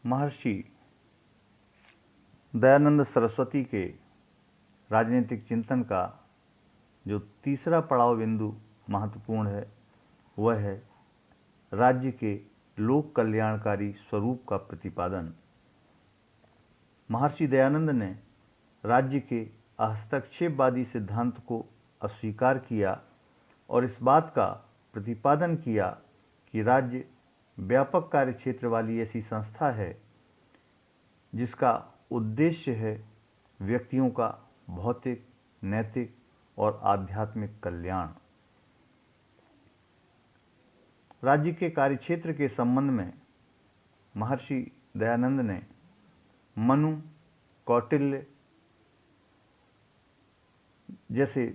महर्षि दयानंद सरस्वती के राजनीतिक चिंतन का जो तीसरा पड़ाव बिंदु महत्वपूर्ण है वह है राज्य के लोक कल्याणकारी स्वरूप का प्रतिपादन। महर्षि दयानंद ने राज्य के हस्तक्षेपवादी सिद्धांत को अस्वीकार किया और इस बात का प्रतिपादन किया कि राज्य व्यापक कार्य क्षेत्र वाली ऐसी संस्था है जिसका उद्देश्य है व्यक्तियों का भौतिक, नैतिक और आध्यात्मिक कल्याण। राज्य के कार्यक्षेत्र के संबंध में महर्षि दयानंद ने मनु, कौटिल्य जैसे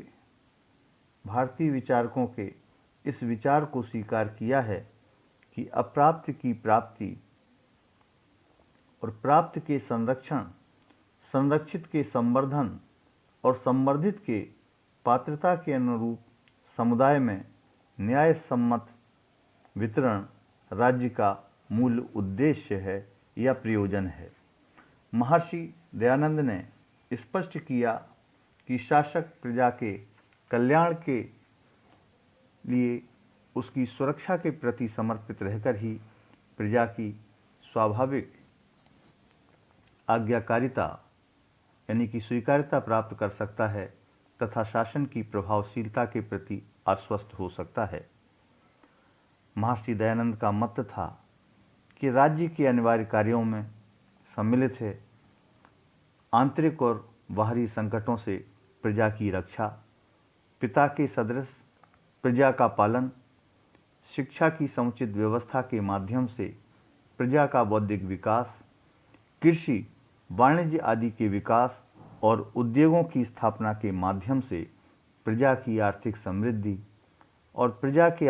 भारतीय विचारकों के इस विचार को स्वीकार किया है कि अप्राप्त की प्राप्ति और प्राप्त के संरक्षण, संरक्षित के संवर्धन और संवर्धित के पात्रता के अनुरूप समुदाय में न्याय सम्मत वितरण राज्य का मूल उद्देश्य है या प्रयोजन है। महर्षि दयानंद ने स्पष्ट किया कि शासक प्रजा के कल्याण के लिए उसकी सुरक्षा के प्रति समर्पित रहकर ही प्रजा की स्वाभाविक आज्ञाकारिता यानी कि स्वीकार्यता प्राप्त कर सकता है तथा शासन की प्रभावशीलता के प्रति आश्वस्त हो सकता है। महर्षि दयानंद का मत था कि राज्य के अनिवार्य कार्यों में सम्मिलित है आंतरिक और बाहरी संकटों से प्रजा की रक्षा, पिता के सदृश प्रजा का पालन, शिक्षा की समुचित व्यवस्था के माध्यम से प्रजा का बौद्धिक विकास, कृषि, वाणिज्य आदि के विकास और उद्योगों की स्थापना के माध्यम से प्रजा की आर्थिक समृद्धि और प्रजा के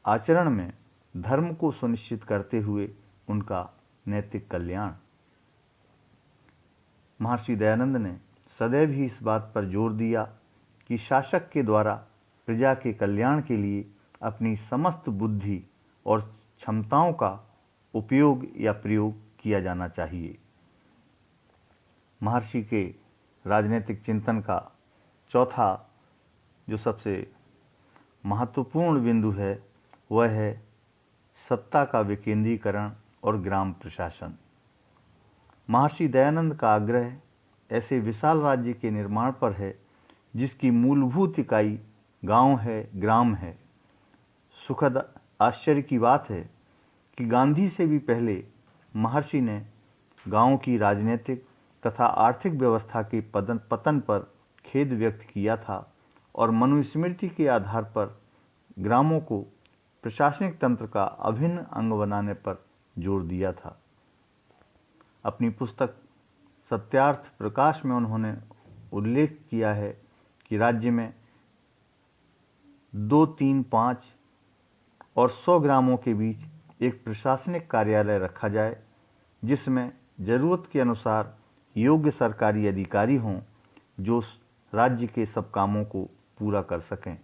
आचरण में धर्म को सुनिश्चित करते हुए उनका नैतिक कल्याण। महर्षि दयानंद ने सदैव ही इस बात पर जोर दिया कि शासक के द्वारा प्रजा के कल्याण के लिए अपनी समस्त बुद्धि और क्षमताओं का उपयोग या प्रयोग किया जाना चाहिए। महर्षि के राजनीतिक चिंतन का चौथा जो सबसे महत्वपूर्ण बिंदु है वह है सत्ता का विकेंद्रीकरण और ग्राम प्रशासन। महर्षि दयानंद का आग्रह ऐसे विशाल राज्य के निर्माण पर है जिसकी मूलभूत इकाई गांव है, ग्राम है। सुखद आश्चर्य की बात है कि गांधी से भी पहले महर्षि ने गांव की राजनीतिक तथा आर्थिक व्यवस्था के पतन पर खेद व्यक्त किया था और मनुस्मृति के आधार पर ग्रामों को प्रशासनिक तंत्र का अभिन्न अंग बनाने पर जोर दिया था। अपनी पुस्तक सत्यार्थ प्रकाश में उन्होंने उल्लेख किया है कि राज्य में 2, 3, 5 और 100 ग्रामों के बीच एक प्रशासनिक कार्यालय रखा जाए जिसमें जरूरत के अनुसार योग्य सरकारी अधिकारी हों जो राज्य के सब कामों को पूरा कर सकें।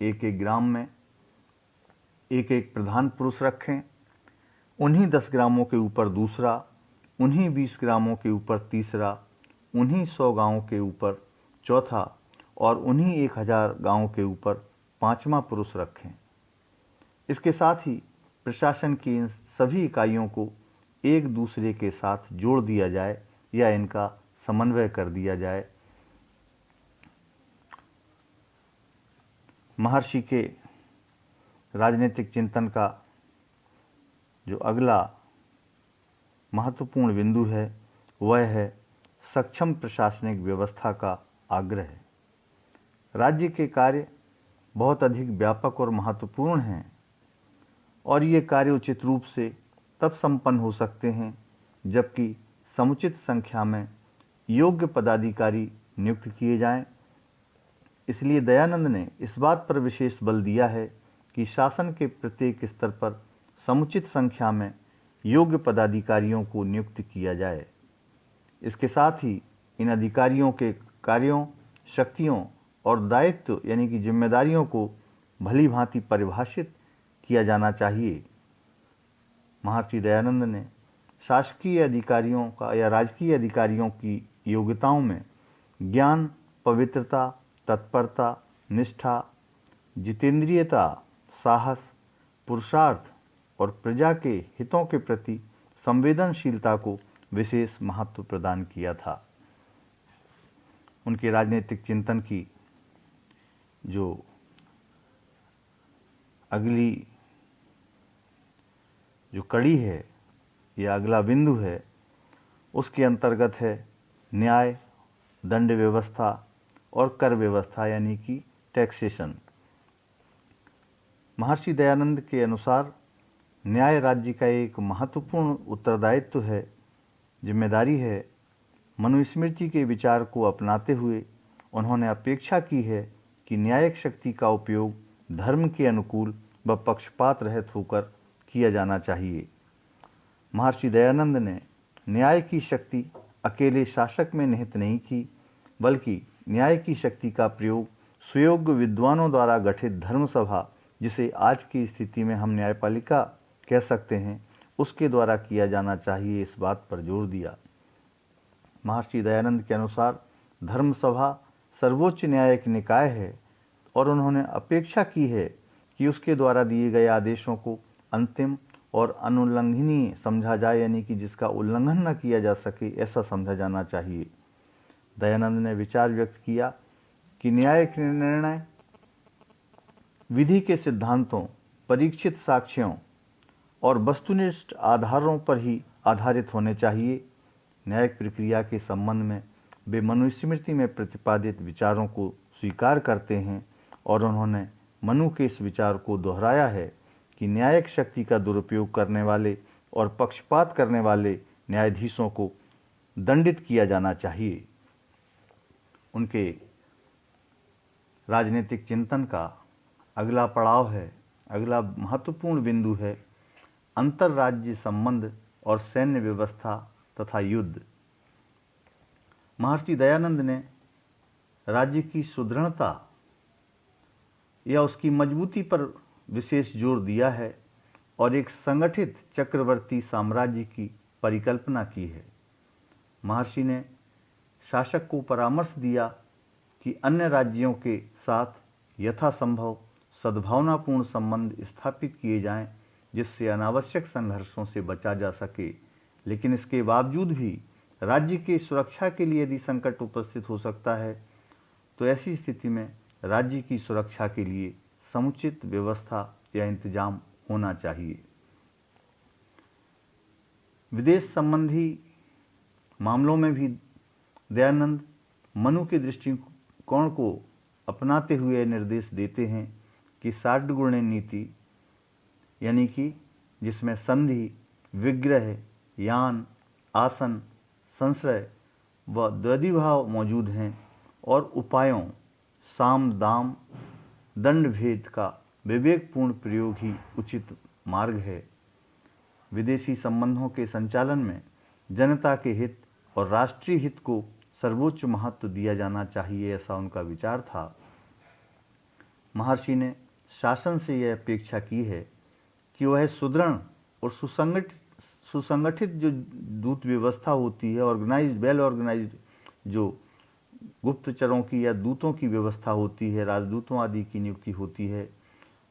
एक एक ग्राम में एक एक प्रधान पुरुष रखें, उन्हीं 10 ग्रामों के ऊपर दूसरा, उन्हीं 20 ग्रामों के ऊपर तीसरा, उन्हीं 100 गांवों के ऊपर चौथा और उन्हीं 1000 गांवों के ऊपर 5वां पुरुष रखें। इसके साथ ही प्रशासन की इन सभी इकाइयों को एक दूसरे के साथ जोड़ दिया जाए या इनका समन्वय कर दिया जाए। महर्षि के राजनीतिक चिंतन का जो अगला महत्वपूर्ण बिंदु है वह है सक्षम प्रशासनिक व्यवस्था का आग्रह। राज्य के कार्य बहुत अधिक व्यापक और महत्वपूर्ण हैं और ये कार्य उचित रूप से तब संपन्न हो सकते हैं जबकि समुचित संख्या में योग्य पदाधिकारी नियुक्त किए जाएं। इसलिए दयानंद ने इस बात पर विशेष बल दिया है कि शासन के प्रत्येक स्तर पर समुचित संख्या में योग्य पदाधिकारियों को नियुक्त किया जाए। इसके साथ ही इन अधिकारियों के कार्यों, शक्तियों और दायित्व यानी कि जिम्मेदारियों को भली भांति परिभाषित किया जाना चाहिए। महर्षि दयानंद ने शासकीय अधिकारियों का या राजकीय अधिकारियों की योग्यताओं में ज्ञान, पवित्रता, तत्परता, निष्ठा, जितेंद्रियता, साहस, पुरुषार्थ और प्रजा के हितों के प्रति संवेदनशीलता को विशेष महत्व प्रदान किया था। उनके राजनीतिक चिंतन की जो अगली जो कड़ी है या अगला बिंदु है, उसके अंतर्गत है न्याय, दंड व्यवस्था और कर व्यवस्था यानी कि टैक्सेशन। महर्षि दयानंद के अनुसार न्याय राज्य का एक महत्वपूर्ण उत्तरदायित्व है, जिम्मेदारी है। मनुस्मृति के विचार को अपनाते हुए उन्होंने अपेक्षा की है कि न्यायिक शक्ति का उपयोग धर्म के अनुकूल व पक्षपात रहित होकर किया जाना चाहिए। महर्षि दयानंद ने न्याय की शक्ति अकेले शासक में निहित नहीं की, बल्कि न्याय की शक्ति का प्रयोग सुयोग्य विद्वानों द्वारा गठित धर्मसभा, जिसे आज की स्थिति में हम न्यायपालिका कह सकते हैं, उसके द्वारा किया जाना चाहिए, इस बात पर जोर दिया। महर्षि दयानंद के अनुसार धर्मसभा सर्वोच्च न्यायिक निकाय है और उन्होंने अपेक्षा की है कि उसके द्वारा दिए गए आदेशों को अंतिम और अनुल्लंघनीय समझा जाए, यानी कि जिसका उल्लंघन न किया जा सके, ऐसा समझा जाना चाहिए। दयानंद ने विचार व्यक्त किया कि न्यायिक निर्णय विधि के सिद्धांतों, परीक्षित साक्ष्यों और वस्तुनिष्ठ आधारों पर ही आधारित होने चाहिए। न्यायिक प्रक्रिया के संबंध में वे मनुस्मृति में प्रतिपादित विचारों को स्वीकार करते हैं और उन्होंने मनु के इस विचार को दोहराया है कि न्यायिक शक्ति का दुरुपयोग करने वाले और पक्षपात करने वाले न्यायाधीशों को दंडित किया जाना चाहिए। उनके राजनीतिक चिंतन का अगला पड़ाव है, अगला महत्वपूर्ण बिंदु है अंतर्राज्य संबंध और सैन्य व्यवस्था तथा युद्ध। महर्षि दयानंद ने राज्य की सुदृढ़ता या उसकी मजबूती पर विशेष जोर दिया है और एक संगठित चक्रवर्ती साम्राज्य की परिकल्पना की है। महर्षि ने शासक को परामर्श दिया कि अन्य राज्यों के साथ यथासंभव सद्भावनापूर्ण संबंध स्थापित किए जाएं, जिससे अनावश्यक संघर्षों से बचा जा सके। लेकिन इसके बावजूद भी राज्य की सुरक्षा के लिए यदि संकट उपस्थित हो सकता है, तो ऐसी स्थिति में राज्य की सुरक्षा के लिए समुचित व्यवस्था या इंतजाम होना चाहिए। विदेश संबंधी मामलों में भी दयानंद मनु के दृष्टिकोण को अपनाते हुए निर्देश देते हैं कि साड्डगुण्य नीति, यानी कि जिसमें संधि, विग्रह, यान, आसन, संश्रय व द्वैधिभाव मौजूद हैं और उपायों साम दाम दंड भेद का विवेकपूर्ण प्रयोग ही उचित मार्ग है। विदेशी संबंधों के संचालन में जनता के हित और राष्ट्रीय हित को सर्वोच्च महत्व दिया जाना चाहिए, ऐसा उनका विचार था। महर्षि ने शासन से यह अपेक्षा की है कि वह सुदृढ़ और सुसंगठित जो दूत व्यवस्था होती है, ऑर्गेनाइज्ड, वेल ऑर्गेनाइज्ड जो गुप्तचरों की या दूतों की व्यवस्था होती है, राजदूतों आदि की नियुक्ति होती है,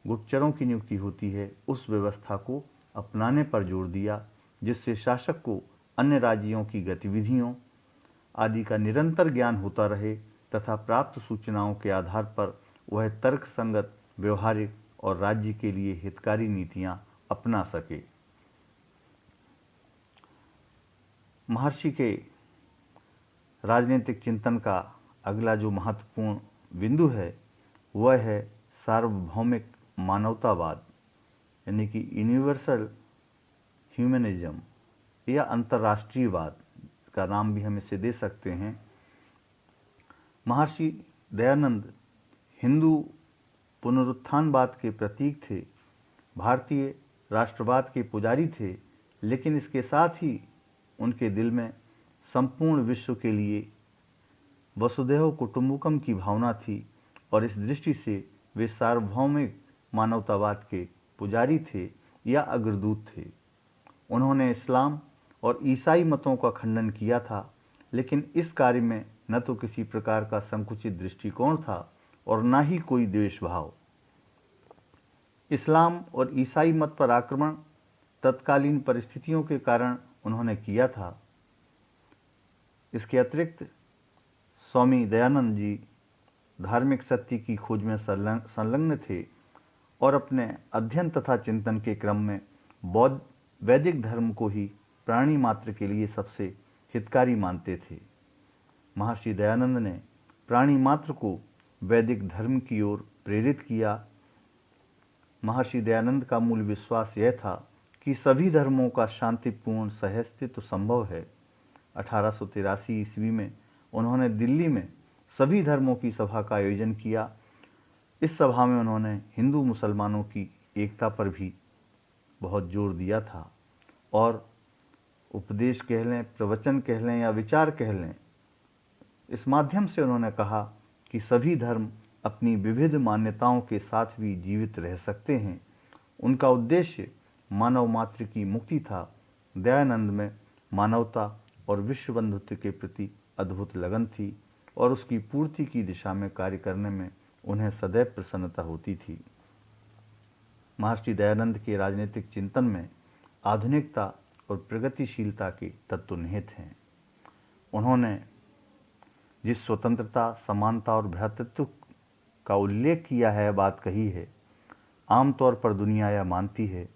गुप्तचरों की नियुक्ति होती है, उस व्यवस्था को अपनाने पर जोर दिया, जिससे शासक को अन्य राज्यों की गतिविधियों आदि का निरंतर ज्ञान होता रहे तथा प्राप्त सूचनाओं के आधार पर वह तर्कसंगत, व्यवहारिक और राज्य के लिए हितकारी नीतियां अपना सके। महर्षि के राजनीतिक चिंतन का अगला जो महत्वपूर्ण बिंदु है, वह है सार्वभौमिक मानवतावाद, यानी कि यूनिवर्सल ह्यूमनिज्म या अंतर्राष्ट्रीयवाद का नाम भी हम इसे दे सकते हैं। महर्षि दयानंद हिंदू पुनरुत्थानवाद के प्रतीक थे, भारतीय राष्ट्रवाद के पुजारी थे, लेकिन इसके साथ ही उनके दिल में संपूर्ण विश्व के लिए वसुधैव कुटुंबकम की भावना थी और इस दृष्टि से वे सार्वभौमिक मानवतावाद के पुजारी थे या अग्रदूत थे। उन्होंने इस्लाम और ईसाई मतों का खंडन किया था, लेकिन इस कार्य में न तो किसी प्रकार का संकुचित दृष्टिकोण था और न ही कोई द्वेष भाव। इस्लाम और ईसाई मत पर आक्रमण तत्कालीन परिस्थितियों के कारण उन्होंने किया था। इसके अतिरिक्त स्वामी दयानंद जी धार्मिक सत्य की खोज में संलग्न थे और अपने अध्ययन तथा चिंतन के क्रम में बौद्ध वैदिक धर्म को ही प्राणी मात्र के लिए सबसे हितकारी मानते थे। महर्षि दयानंद ने प्राणी मात्र को वैदिक धर्म की ओर प्रेरित किया। महर्षि दयानंद का मूल विश्वास यह था कि सभी धर्मों का शांतिपूर्ण सहअस्तित्व संभव है। 1883 ईस्वी में उन्होंने दिल्ली में सभी धर्मों की सभा का आयोजन किया। इस सभा में उन्होंने हिंदू मुसलमानों की एकता पर भी बहुत जोर दिया था और उपदेश कह लें, प्रवचन कह लें या विचार कह लें, इस माध्यम से उन्होंने कहा कि सभी धर्म अपनी विविध मान्यताओं के साथ भी जीवित रह सकते हैं। उनका उद्देश्य मानव मात्र की मुक्ति था। दयानंद में मानवता और विश्व बंधुत्व के प्रति अद्भुत लगन थी और उसकी पूर्ति की दिशा में कार्य करने में उन्हें सदैव प्रसन्नता होती थी। महर्षि दयानंद के राजनीतिक चिंतन में आधुनिकता और प्रगतिशीलता के तत्व निहित हैं। उन्होंने जिस स्वतंत्रता, समानता और भ्रातृत्व का उल्लेख किया है, बात कही है, आमतौर पर दुनिया यह मानती है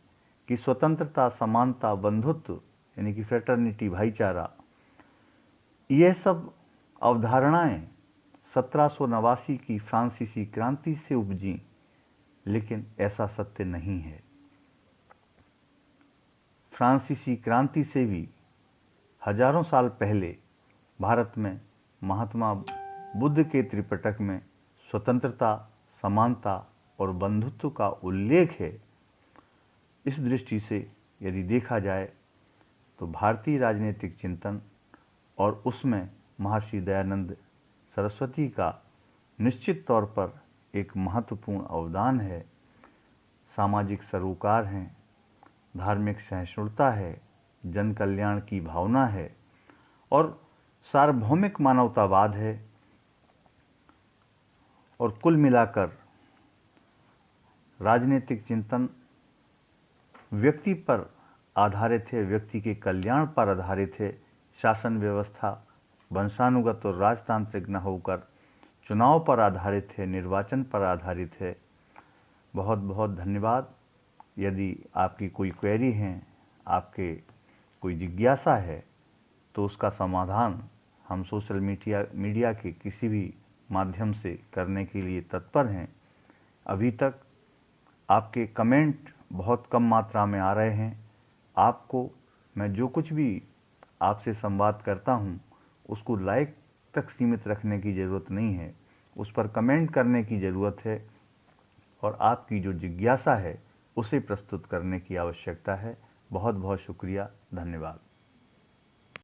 कि स्वतंत्रता, समानता, बंधुत्व यानी कि फ्रेटर्निटी, भाईचारा, यह सब अवधारणाएं 1789 की फ्रांसीसी क्रांति से उपजी, लेकिन ऐसा सत्य नहीं है। फ्रांसीसी क्रांति से भी हजारों साल पहले भारत में महात्मा बुद्ध के त्रिपिटक में स्वतंत्रता, समानता और बंधुत्व का उल्लेख है। इस दृष्टि से यदि देखा जाए तो भारतीय राजनीतिक चिंतन और उसमें महर्षि दयानंद सरस्वती का निश्चित तौर पर एक महत्वपूर्ण अवदान है। सामाजिक सरोकार हैं, धार्मिक सहिष्णुता है, जन कल्याण की भावना है और सार्वभौमिक मानवतावाद है। और कुल मिलाकर राजनीतिक चिंतन व्यक्ति पर आधारित है, व्यक्ति के कल्याण पर आधारित है। शासन व्यवस्था वंशानुगत और राजतांत्रिक न होकर चुनाव पर आधारित है, निर्वाचन पर आधारित है। बहुत बहुत धन्यवाद। यदि आपकी कोई क्वेरी है, आपके कोई जिज्ञासा है, तो उसका समाधान हम सोशल मीडिया के किसी भी माध्यम से करने के लिए तत्पर हैं। अभी तक आपके कमेंट बहुत कम मात्रा में आ रहे हैं। आपको मैं जो कुछ भी आपसे संवाद करता हूं, उसको लाइक तक सीमित रखने की ज़रूरत नहीं है, उस पर कमेंट करने की ज़रूरत है और आपकी जो जिज्ञासा है उसे प्रस्तुत करने की आवश्यकता है। बहुत बहुत शुक्रिया, धन्यवाद।